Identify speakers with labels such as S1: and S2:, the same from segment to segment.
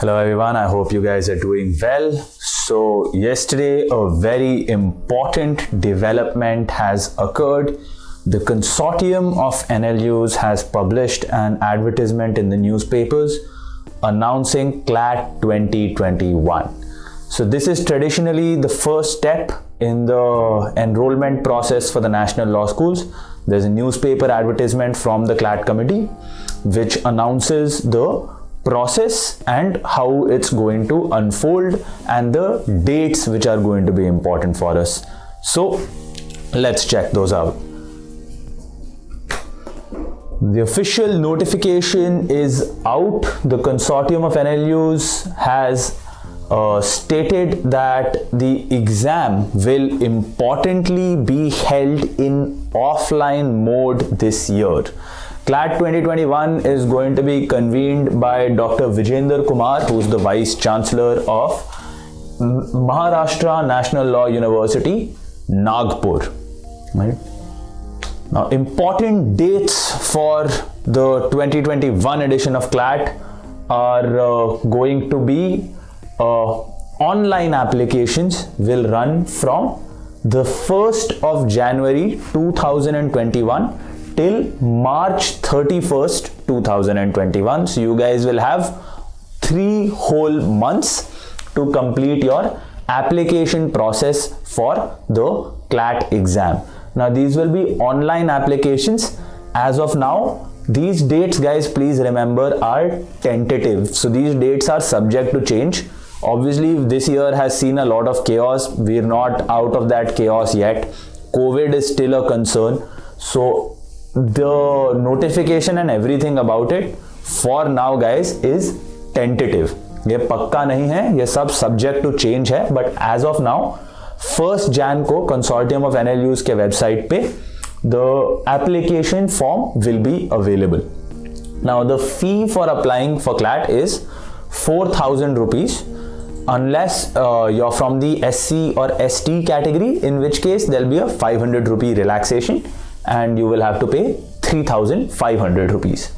S1: Hello everyone, I hope you guys are doing well. So yesterday a very important development has occurred. The consortium of NLUs has published an advertisement in the newspapers announcing CLAT 2021. So this is traditionally the first step in the enrollment process for the National Law Schools. There's a newspaper advertisement from the CLAT committee which announces the process and how it's going to unfold and the dates which are going to be important for us. So let's check those out. The official notification is out. The consortium of NLUs has stated that the exam will importantly be held in offline mode this year. CLAT 2021 is going to be convened by Dr. Vijender Kumar, who is the Vice Chancellor of Maharashtra National Law University, Nagpur. Right? Now, important dates for the 2021 edition of CLAT are going to be online applications will run from the 1st of January 2021 till March 31st 2021. So you guys will have 3 whole months to complete your application process for the CLAT exam. Now these will be online applications. As of now, these dates, guys, please remember, are tentative. So these dates are subject to change. Obviously this year has seen a lot of chaos. We're not out of that chaos yet. COVID is still a concern. So the notification and everything about it for now, guys, is tentative. ये पक्का नहीं है, ये सब subject to change है, but as of now 1st Jan को consortium of NLUs के website पे the application form will be available. Now the fee for applying for CLAT is 4,000 rupees unless you're from the SC or ST category, in which case there'll be a 500 rupee relaxation and you will have to pay 3,500 rupees.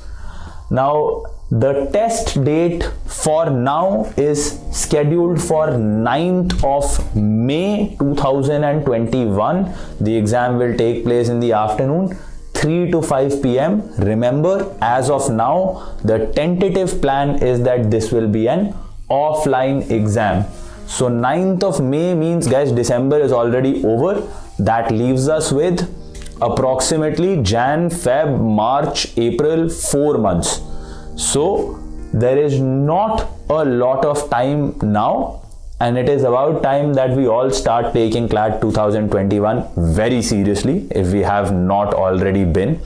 S1: Now the test date for now is scheduled for 9th of May 2021. The exam will take place in the afternoon, 3 to 5 p.m. Remember, as of now, the tentative plan is that this will be an offline exam. So 9th of May means, guys, December is already over. That leaves us with approximately Jan, Feb, March, April, 4 months. So there is not a lot of time now, and it is about time that we all start taking CLAT 2021 very seriously if we have not already been,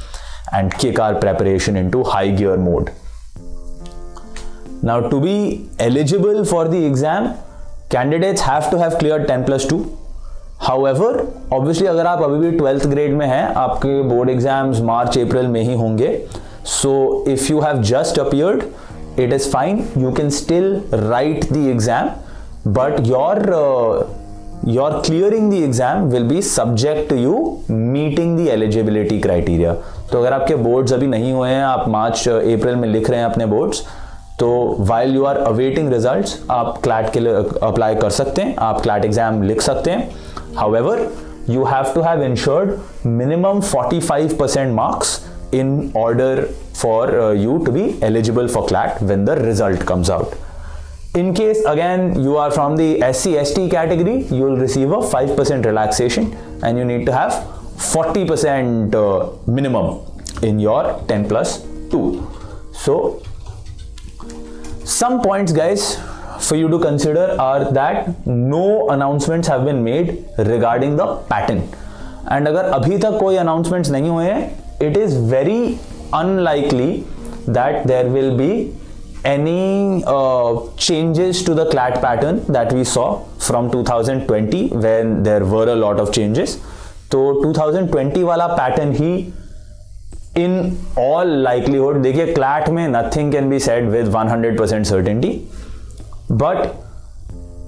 S1: and kick our preparation into high gear mode. Now to be eligible for the exam, candidates have to have cleared 10+2. However, obviously अगर आप अभी भी 12th grade में हैं, आपके board exams March, April में ही होंगे. So if you have just appeared, it is fine. You can still write the exam, but your clearing the exam will be subject to you meeting the eligibility criteria. तो अगर आपके boards अभी नहीं हुए हैं, आप March, April में लिख रहे हैं अपने boards, तो while you are awaiting results, आप CLAT के लिए apply कर सकते हैं, आप CLAT exam लिख सकते हैं. However, you have to have ensured minimum 45% marks in order for you to be eligible for CLAT when the result comes out. In case again you are from the SC/ST category, you will receive a 5% relaxation and you need to have 40% minimum in your 10+2. So some points, guys, for you to consider are that no announcements have been made regarding the pattern. And अगर अभी तक कोई announcements नहीं हुए हैं, it is very unlikely that there will be any changes to the CLAT pattern that we saw from 2020 when there were a lot of changes. तो 2020 वाला pattern he in all likelihood, देखिए CLAT में nothing can be said with 100% certainty, but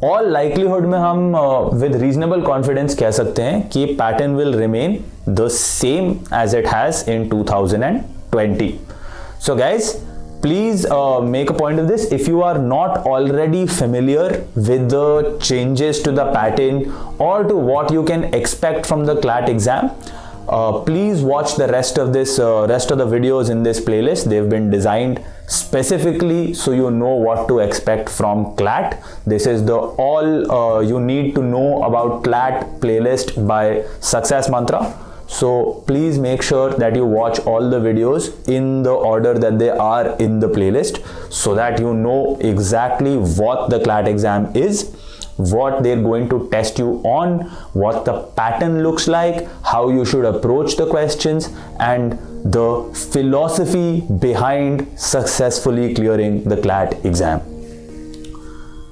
S1: all likelihood में हम with reasonable confidence कह सकते हैं कि pattern will remain the same as it has in 2020. So guys, please make a point of this. If you are not already familiar with the changes to the pattern or to what you can expect from the CLAT exam, please watch the rest of the videos in this playlist. They've been designed specifically so you know what to expect from CLAT. This is the all you need to know about CLAT playlist by Success Mantra. So please make sure that you watch all the videos in the order that they are in the playlist, so that you know exactly what the CLAT exam is, what they're going to test you on, what the pattern looks like, how you should approach the questions, and the philosophy behind successfully clearing the CLAT exam.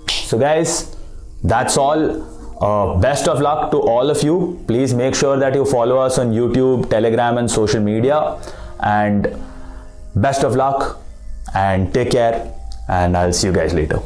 S1: So guys, that's all. Best of luck to all of you. Please make sure that you follow us on YouTube, Telegram and social media, and best of luck and take care, and I'll see you guys later.